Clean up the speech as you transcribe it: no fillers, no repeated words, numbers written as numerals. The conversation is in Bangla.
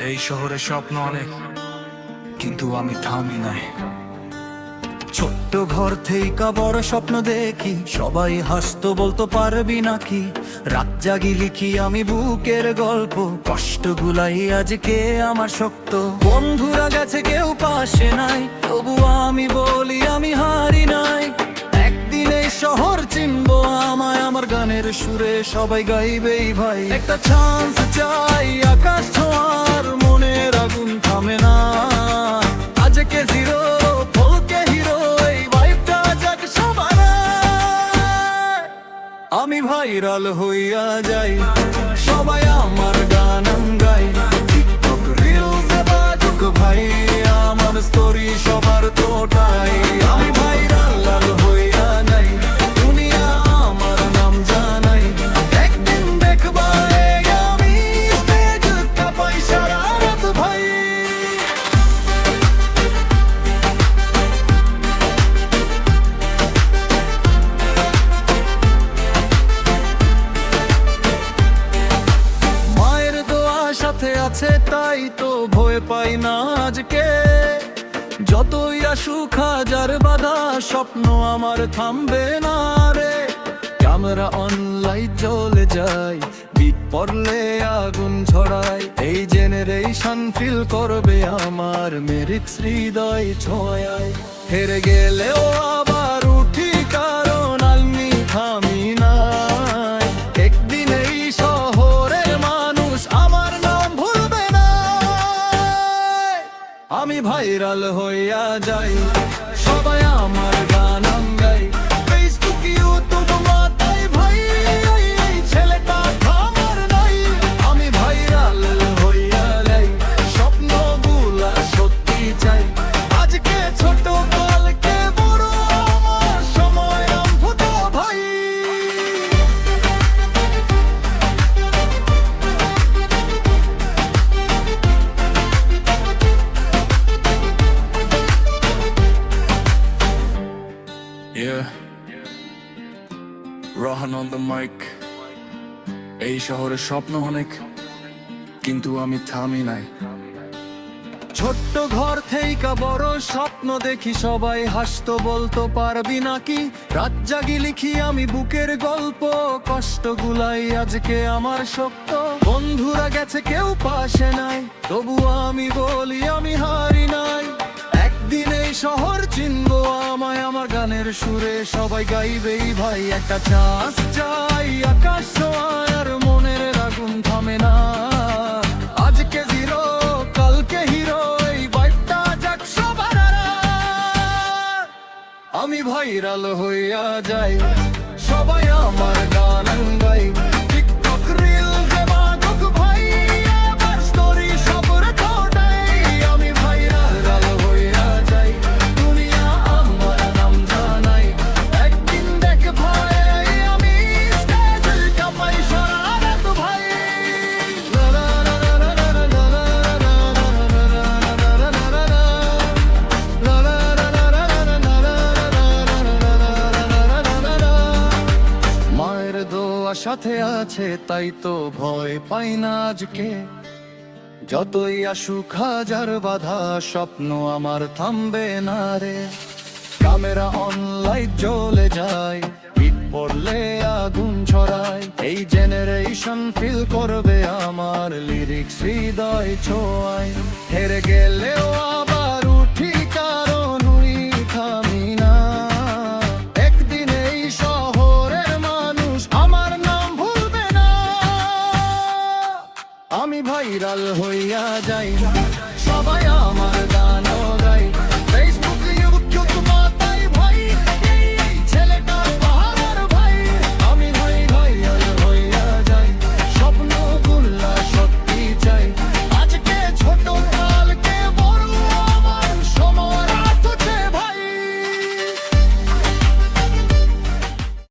এই শহরে স্বপ্ন অনেক, কিন্তু আমি থামি নাই। ছোট্ট ঘর থেকে বড় স্বপ্ন দেখি, সবাই হাসতো বলতো পারবি নাকি। রাত জাগি লিখি আমি বুকের গল্প, কষ্টগুলাই আজকে আমার শক্ত। বন্ধুরা গেছে কেউ পাশে নাই, তবু আমি বলি আমি হারি নাই। একদিন এই শহর চিনবো আমায়, আমার গানের সুরে সবাই গাইবেই ভাই। একটা চান্স চাই আকাশ ছোঁয়ার, মনের আগুন থামে না। আজকে জিরো ফলকে হিরো, এই ভাইবটা যাক সবার। আমি ভাইরাল হইয়া যাই, সবাই আমার গান গাই। টিকটক রিলসে বাজুক ভাই, আমার স্টোরি সবার তোটাই। আমি ভাইরাল হইয়া যাই, দুনিয়া আমার নাম জানাই। একদিন দেখবা আমি স্টেজ কাঁপাই সারা রাত ভাই। মায়ের দোয়া সাথে আছে, তাই তো ভয় পাই না আজকে। যতই আসুক হাজার বাধা, স্বপ্ন আমার থামবে না রে। ক্যামেরা অনলাইন চলে যায়, বিট পড়লে আগুন ছড়ায়। এই জেনারেশন ফিল করবে আমার মেরিক্স হৃদয় ছোঁয়ায়। হেরে গেলেও আবার উঠি, কারণ আমি থামি নাই। একদিন এই শহরের মানুষ আমার নাম ভুলবে না। আমি ভাইরাল হইয়া যাই, সবাই আমার গান গাই। ফেসবুক ইউটিউব মাথায় ভাই, এই ছেলেটা থামার নাই। আমি ভাইরাল হইয়া যাই, স্বপ্নগুলা সত্যি চাই। আজকে ছোট কালকে বড়, আমার সময় অম্ভুত ভাই। Yeah, Rohan on the mic. এই শহরে স্বপ্ন অনেক, কিন্তু আমি থামি নাই। ছোট্ট ঘর থেকে বড় স্বপ্ন দেখি, সবাই হাসতো বলতো পারবি নাকি। রাত জাগি লিখি আমি বুকের গল্প, কষ্টগুলাই আজকে আমার শক্ত। বন্ধুরা গেছে কেউ পাশে নাই, তবু আমি বলি আমি হারি নাই। একদিন এই শহর চিনবো আমায়, আমার গানের সুরে সবাই গাইবেই ভাই। একটা চান্স চাই আকাশ ছোঁয়ার, মনের আগুন থামে না। আজকে জিরো কালকে হিরো, এই ভাইবটা যাক সবার। আমি ভাইরাল হইয়া যাই, সবাই আমার গান গাই। টিকটক রিলসে বাজুক ভাই, আমার স্টোরি সবার তোটাই। আমি ভাইরাল হইয়া যাই, দুনিয়া আমার নাম জানাই। একদিন দেখ ভাই আমি স্টেজ কাঁপাই সারা রাত ভাই। লা লা লা লা লা লা লা লা লা লা লা লা লা। মায়ের দোয়া সাথে আছে, তাই তো ভয় পাই না আজকে। যতই আসুক হাজার বাধা, স্বপ্ন আমার থামবে না রে। ক্যামেরা অনলাইন চলে যায়, বিট পড়লে আগুন ছড়ায়। এই জেনারেশন ফিল করবে আমার লিরিক্স হৃদয় ছোঁয়ায়। হেরে গেলেও আবার উঠি, কারণ উনি থামি না। একদিন এই শহরের মানুষ আমার নাম ভুলবে না। আমি ভাইরাল হইয়া যাই, সবাই